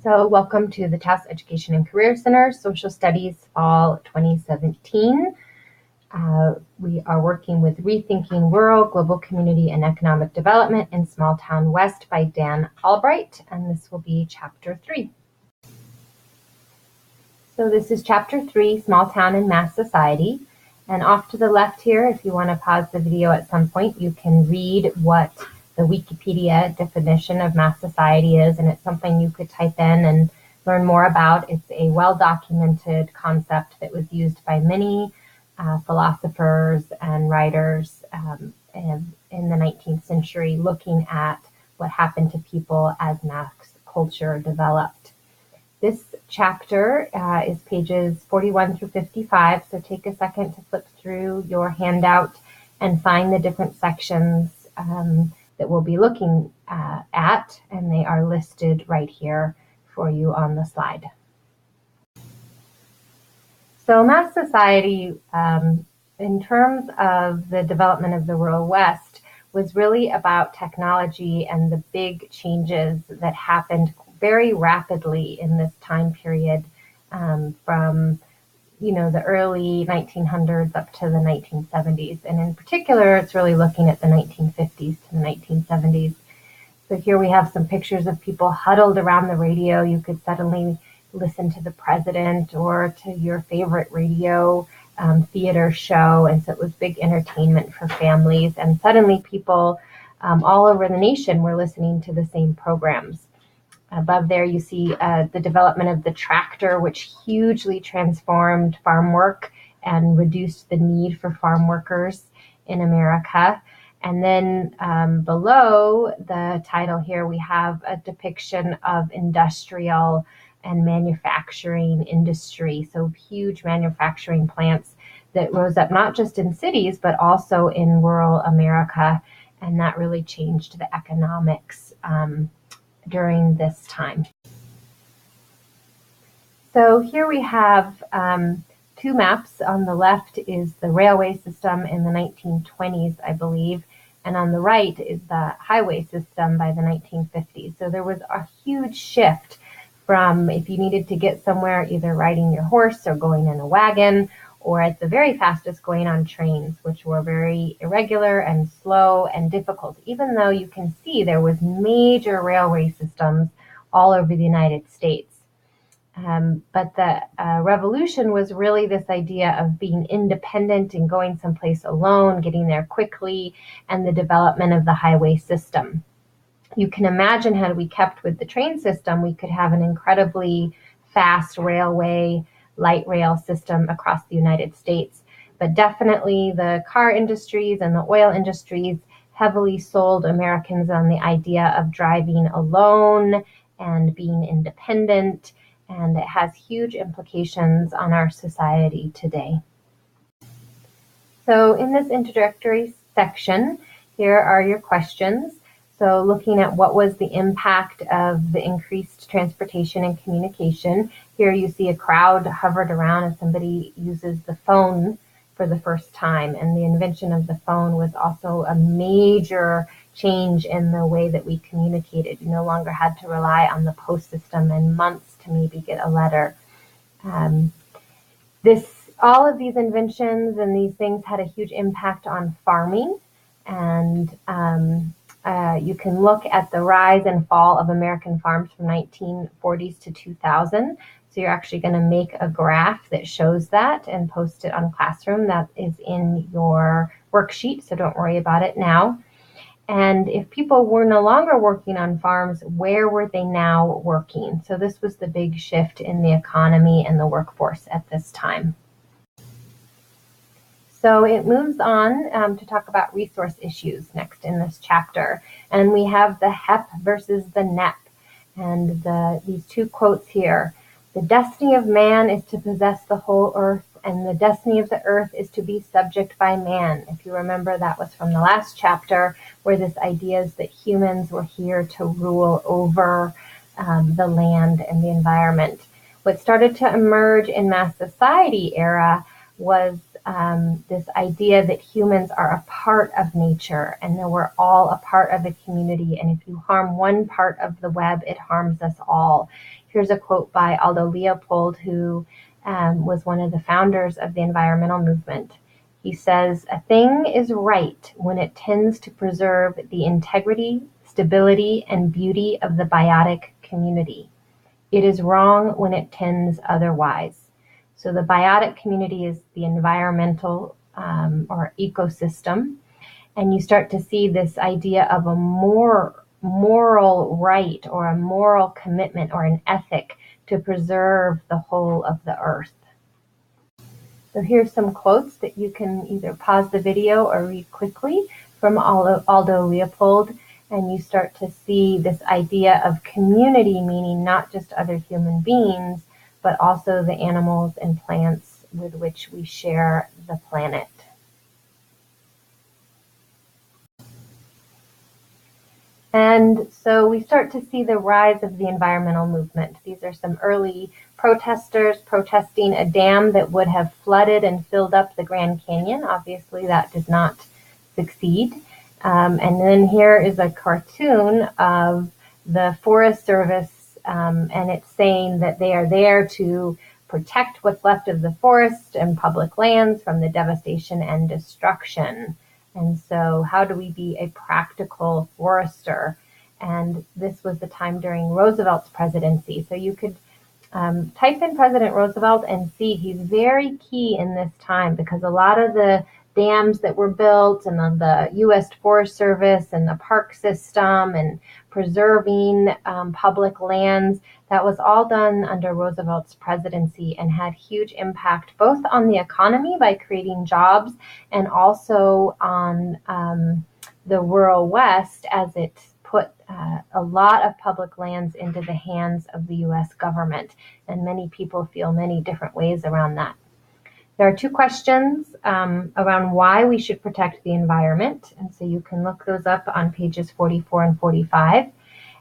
So welcome to the TECC Education and Career Center Social Studies Fall 2017. We are working with Rethinking Rural, Global Community and Economic Development in Small Town West by Dan Albright, and this will be Chapter 3. So this is Chapter 3, Small Town and Mass Society. And off to the left here, if you want to pause the video at some point, you can read what the Wikipedia definition of mass society is, and it's something you could type in and learn more about. It's a well-documented concept that was used by many philosophers and writers in the 19th century, looking at what happened to people as mass culture developed. This chapter is pages 41 through 55, so take a second to flip through your handout and find the different sections that we'll be looking at, and they are listed right here for you on the slide. So mass society, in terms of the development of the rural West, was really about technology and the big changes that happened very rapidly in this time period, from the early 1900s up to the 1970s. And in particular, it's really looking at the 1950s to the 1970s. So here we have some pictures of people huddled around the radio. You could suddenly listen to the president or to your favorite radio theater show. And so it was big entertainment for families. And suddenly people all over the nation were listening to the same programs. Above there, you see the development of the tractor, which hugely transformed farm work and reduced the need for farm workers in America. And then below the title here, we have a depiction of industrial and manufacturing industry. So huge manufacturing plants that rose up not just in cities, but also in rural America. And that really changed the economics during this time. So here we have two maps. On the left is the railway system in the 1920s, I believe, and on the right is the highway system by the 1950s. So there was a huge shift from, if you needed to get somewhere, either riding your horse or going in a wagon, or at the very fastest going on trains, which were very irregular and slow and difficult, even though you can see there was major railway systems all over the United States. But the revolution was really this idea of being independent and going someplace alone, getting there quickly, and the development of the highway system. You can imagine, had we kept with the train system, we could have an incredibly fast railway, light rail system across the United States. But definitely the car industries and the oil industries heavily sold Americans on the idea of driving alone and being independent, and it has huge implications on our society today. So in this introductory section, here are your questions. So looking at what was the impact of the increased transportation and communication. Here you see a crowd hovered around as somebody uses the phone for the first time. And the invention of the phone was also a major change in the way that we communicated. You no longer had to rely on the post system and months to maybe get a letter. All of these inventions and these things had a huge impact on farming. And you can look at the rise and fall of American farms from 1940s to 2000. So you're actually going to make a graph that shows that and post it on Classroom. That is in your worksheet, so don't worry about it now. And if people were no longer working on farms, where were they now working? So this was the big shift in the economy and the workforce at this time. So it moves on to talk about resource issues next in this chapter. And we have the HEP versus the NEP. And these two quotes here. The destiny of man is to possess the whole earth, and the destiny of the earth is to be subject by man. If you remember, that was from the last chapter, where this idea is that humans were here to rule over the land and the environment. What started to emerge in mass society era was this idea that humans are a part of nature and that we're all a part of a community. And if you harm one part of the web, it harms us all. Here's a quote by Aldo Leopold, who was one of the founders of the environmental movement. He says, "A thing is right when it tends to preserve the integrity, stability, and beauty of the biotic community. It is wrong when it tends otherwise." So the biotic community is the environmental or ecosystem. And you start to see this idea of a moral right or a moral commitment or an ethic to preserve the whole of the earth. So here's some quotes that you can either pause the video or read quickly from Aldo Leopold. And you start to see this idea of community, meaning not just other human beings, but also the animals and plants with which we share the planet. And so we start to see the rise of the environmental movement. These are some early protesters protesting a dam that would have flooded and filled up the Grand Canyon. Obviously, that did not succeed. And then here is a cartoon of the Forest Service, and it's saying that they are there to protect what's left of the forest and public lands from the devastation and destruction. And so how do we be a practical forester? And this was the time during Roosevelt's presidency. So you could type in President Roosevelt and see he's very key in this time, because a lot of the dams that were built and the U.S. Forest Service and the park system and preserving public lands, that was all done under Roosevelt's presidency and had huge impact both on the economy by creating jobs and also on the rural West, as it put a lot of public lands into the hands of the U.S. government. And many people feel many different ways around that. There are two questions around why we should protect the environment. And so you can look those up on pages 44 and 45.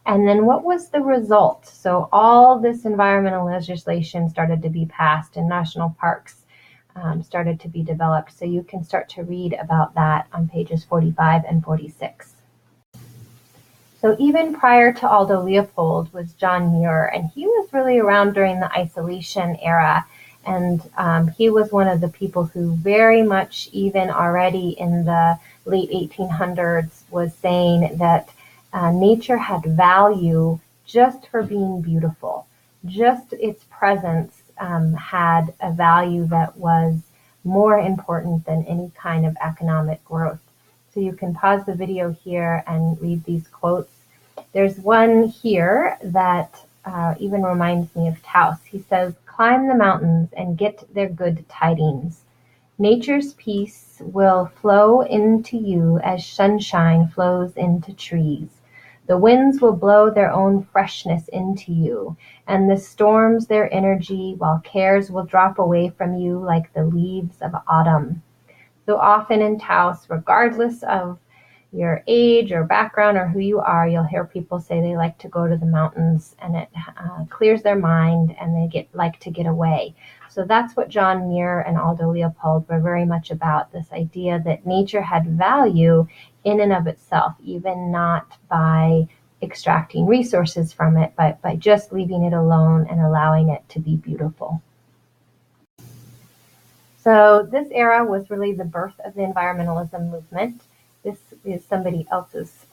And then what was the result? So all this environmental legislation started to be passed and national parks started to be developed. So you can start to read about that on pages 45 and 46. So even prior to Aldo Leopold was John Muir, and he was really around during the isolation era. And he was one of the people who very much, even already in the late 1800s, was saying that nature had value just for being beautiful. Just its presence had a value that was more important than any kind of economic growth. So you can pause the video here and read these quotes. There's one here that even reminds me of Taus. He says, "Climb the mountains and get their good tidings. Nature's peace will flow into you as sunshine flows into trees. The winds will blow their own freshness into you, and the storms their energy, while cares will drop away from you like the leaves of autumn." So often in Taos, regardless of your age or background or who you are, you'll hear people say they like to go to the mountains, and it clears their mind and they like to get away. So that's what John Muir and Aldo Leopold were very much about, this idea that nature had value in and of itself, even not by extracting resources from it, but by just leaving it alone and allowing it to be beautiful. So this era was really the birth of the environmentalism movement. This is somebody else's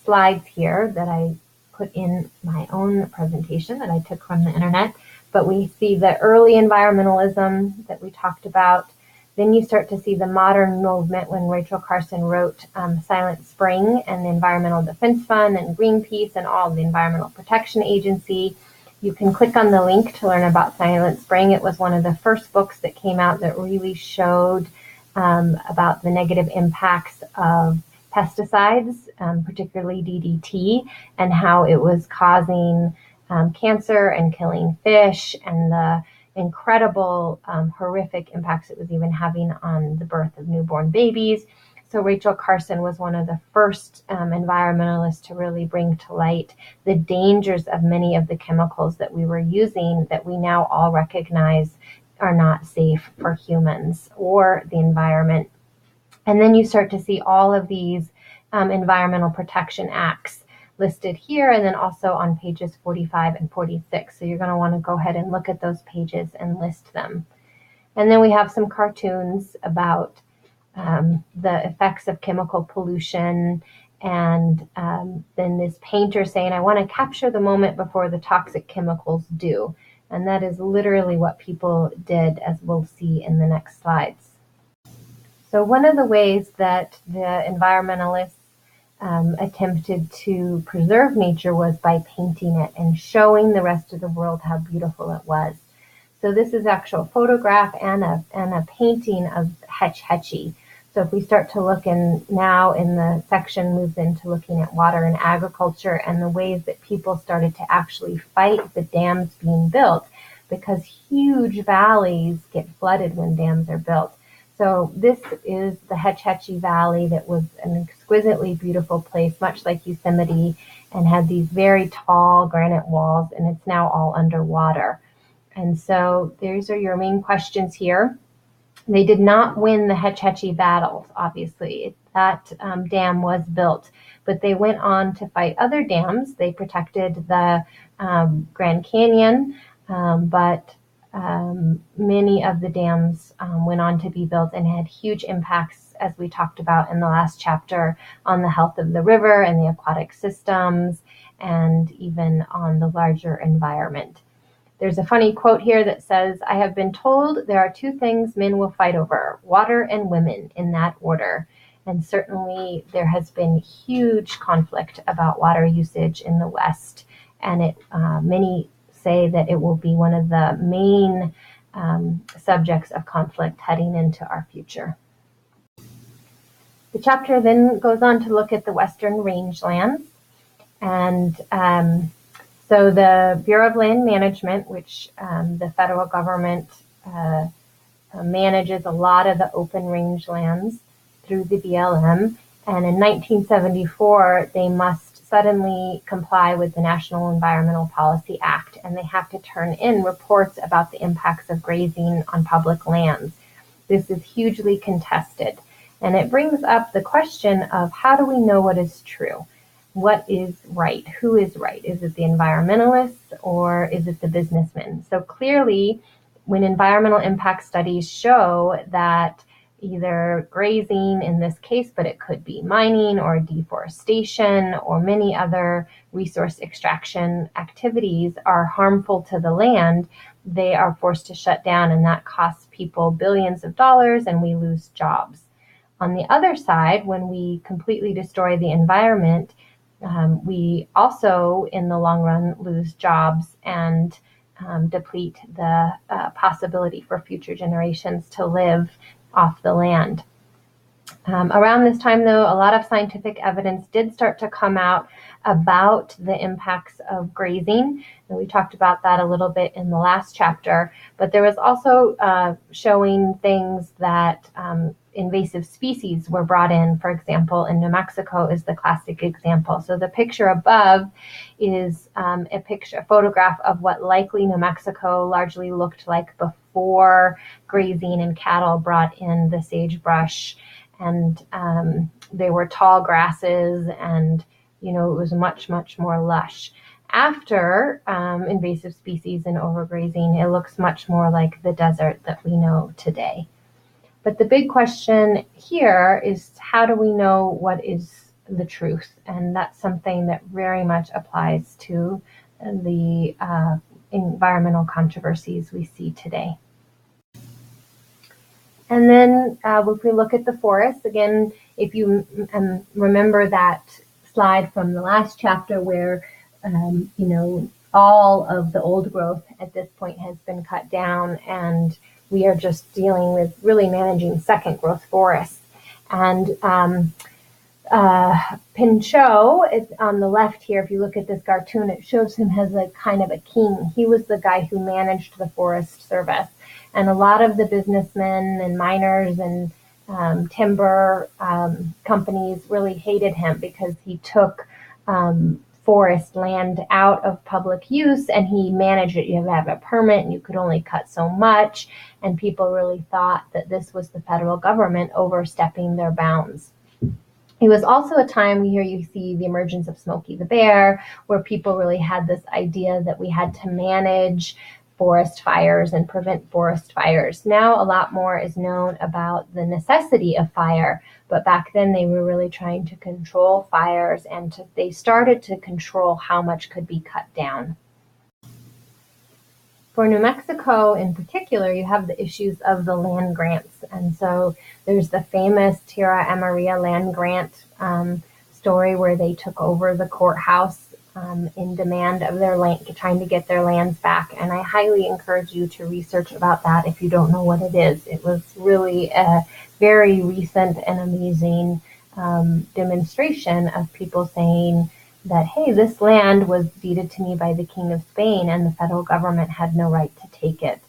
slides here that I put in my own presentation that I took from the internet. But we see the early environmentalism that we talked about. Then you start to see the modern movement when Rachel Carson wrote Silent Spring and the Environmental Defense Fund and Greenpeace and all the Environmental Protection Agency. You can click on the link to learn about Silent Spring. It was one of the first books that came out that really showed about the negative impacts of pesticides, particularly DDT, and how it was causing cancer and killing fish, and the incredible horrific impacts it was even having on the birth of newborn babies. So Rachel Carson was one of the first environmentalists to really bring to light the dangers of many of the chemicals that we were using that we now all recognize are not safe for humans or the environment. And then you start to see all of these environmental protection acts listed here, and then also on pages 45 and 46. So you're going to want to go ahead and look at those pages and list them. And then we have some cartoons about the effects of chemical pollution, and then this painter saying, I want to capture the moment before the toxic chemicals do. And that is literally what people did, as we'll see in the next slides. So one of the ways that the environmentalists attempted to preserve nature was by painting it and showing the rest of the world how beautiful it was. So this is actual photograph and a painting of Hetch Hetchy. So if we start to look now in the section moves into looking at water and agriculture and the ways that people started to actually fight the dams being built, because huge valleys get flooded when dams are built. So this is the Hetch Hetchy Valley that was an exquisitely beautiful place, much like Yosemite, and had these very tall granite walls, and it's now all underwater. And so these are your main questions here. They did not win the Hetch Hetchy battles, obviously. That dam was built, but they went on to fight other dams. They protected the Grand Canyon, but many of the dams went on to be built and had huge impacts, as we talked about in the last chapter, on the health of the river and the aquatic systems, and even on the larger environment. There's a funny quote here that says, I have been told there are two things men will fight over, water and women, in that order. And certainly there has been huge conflict about water usage in the West, and many say that it will be one of the main subjects of conflict heading into our future. The chapter then goes on to look at the Western rangelands, and so the Bureau of Land Management, which the federal government manages a lot of the open rangelands through the BLM, and in 1974 they must suddenly comply with the National Environmental Policy Act, and they have to turn in reports about the impacts of grazing on public lands. This is hugely contested, and it brings up the question of how do we know what is true? What is right? Who is right? Is it the environmentalists or is it the businessmen? So clearly, when environmental impact studies show that either grazing in this case, but it could be mining or deforestation or many other resource extraction activities are harmful to the land, they are forced to shut down, and that costs people billions of dollars and we lose jobs. On the other side, when we completely destroy the environment, we also, in the long run, lose jobs and deplete the possibility for future generations to live off the land. Around this time, though, a lot of scientific evidence did start to come out about the impacts of grazing, and we talked about that a little bit in the last chapter, but there was also showing things that invasive species were brought in. For example, in New Mexico is the classic example. So the picture above is a photograph of what likely New Mexico largely looked like before grazing and cattle brought in the sagebrush. And they were tall grasses, and it was much, much more lush. After invasive species and overgrazing, it looks much more like the desert that we know today. But the big question here is, how do we know what is the truth? And that's something that very much applies to the environmental controversies we see today. And then if we look at the forest, again, if you remember that slide from the last chapter where, all of the old growth at this point has been cut down, and we are just dealing with really managing second growth forests. And Pinchot is on the left here. If you look at this cartoon, it shows him as a kind of a king. He was the guy who managed the Forest Service. And a lot of the businessmen and miners and timber companies really hated him because he took forest land out of public use, and he managed it. You had to have a permit and you could only cut so much, and people really thought that this was the federal government overstepping their bounds. It was also a time here you see the emergence of Smokey the Bear, where people really had this idea that we had to manage forest fires and prevent forest fires. Now a lot more is known about the necessity of fire, but back then they were really trying to control fires, and they started to control how much could be cut down. For New Mexico in particular, you have the issues of the land grants. And so there's the famous Tierra Amarilla land grant story where they took over the courthouse in demand of their land, trying to get their lands back. And I highly encourage you to research about that if you don't know what it is. It was really a very recent and amazing demonstration of people saying that, hey, this land was deeded to me by the King of Spain and the federal government had no right to take it.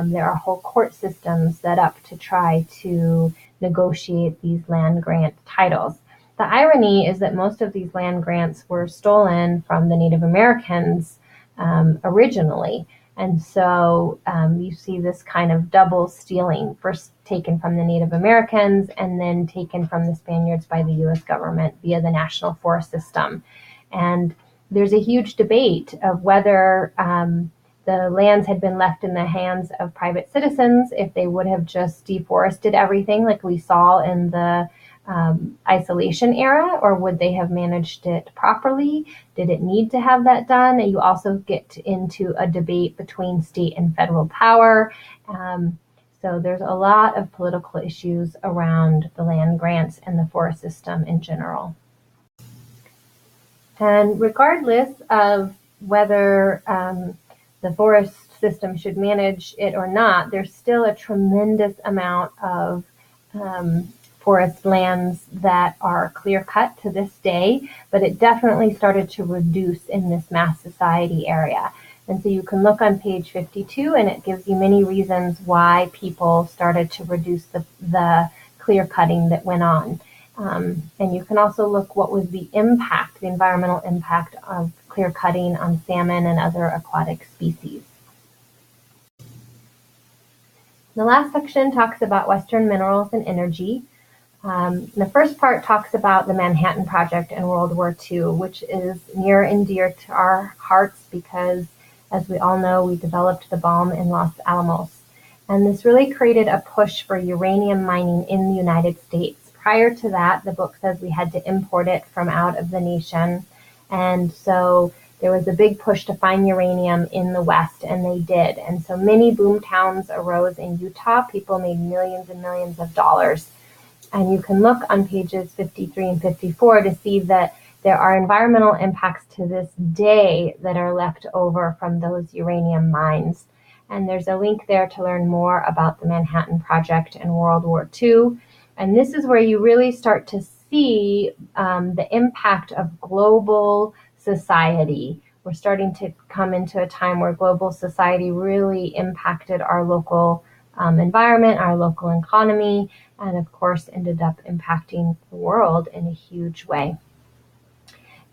There are whole court systems set up to try to negotiate these land grant titles. The irony is that most of these land grants were stolen from the Native Americans originally. And so you see this kind of double stealing, first taken from the Native Americans and then taken from the Spaniards by the US government via the National Forest System. And there's a huge debate of whether the lands had been left in the hands of private citizens, if they would have just deforested everything like we saw in the isolation era, or would they have managed it properly? Did it need to have that done? And you also get into a debate between state and federal power. So there's a lot of political issues around the land grants and the forest system in general. And regardless of whether the forest system should manage it or not, there's still a tremendous amount of forest lands that are clear-cut to this day, but it definitely started to reduce in this mass society area. And so you can look on page 52, and it gives you many reasons why people started to reduce the clear-cutting that went on. And you can also look what was the impact, the environmental impact of clear-cutting on salmon and other aquatic species. The last section talks about Western minerals and energy. The first part talks about the Manhattan Project in World War II, which is near and dear to our hearts because, as we all know, we developed the bomb in Los Alamos. And this really created a push for uranium mining in the United States. Prior to that, the book says we had to import it from out of the nation. And so there was a big push to find uranium in the West, and they did. And so many boom towns arose in Utah. People made millions and millions of dollars. And you can look on pages 53 and 54 to see that there are environmental impacts to this day that are left over from those uranium mines. And there's a link there to learn more about the Manhattan Project in World War II. And this is where you really start to see the impact of global society. We're starting to come into a time where global society really impacted our local environment, our local economy, and of course ended up impacting the world in a huge way.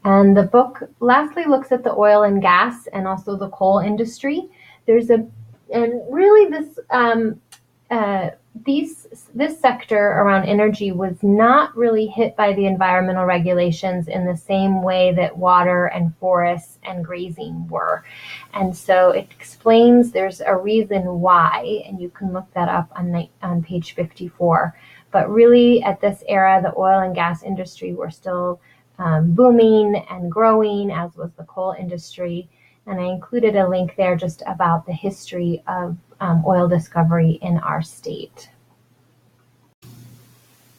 And the book lastly looks at the oil and gas and also the coal industry. This sector around energy was not really hit by the environmental regulations in the same way that water and forests and grazing were. And so it explains there's a reason why, and you can look that up on page 54. But really at this era, the oil and gas industry were still booming and growing, as was the coal industry. And I included a link there just about the history of oil discovery in our state.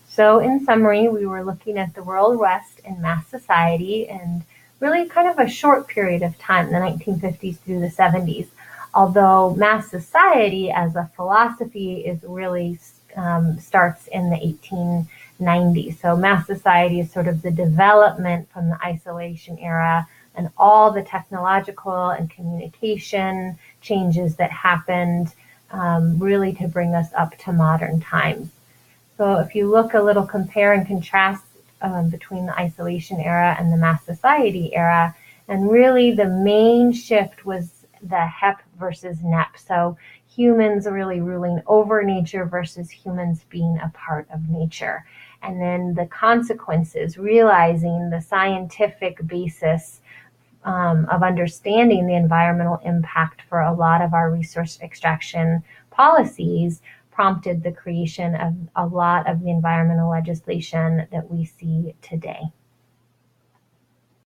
So in summary, we were looking at the World West and mass society and really kind of a short period of time, the 1950s through the 70s. Although mass society as a philosophy is really starts in the 1890s. So mass society is sort of the development from the isolation era and all the technological and communication changes that happened really to bring us up to modern times. So if you look a little, compare and contrast between the isolation era and the mass society era. And really the main shift was the HEP versus NEP. So humans really ruling over nature versus humans being a part of nature. And then the consequences, realizing the scientific basis of understanding the environmental impact for a lot of our resource extraction policies prompted the creation of a lot of the environmental legislation that we see today.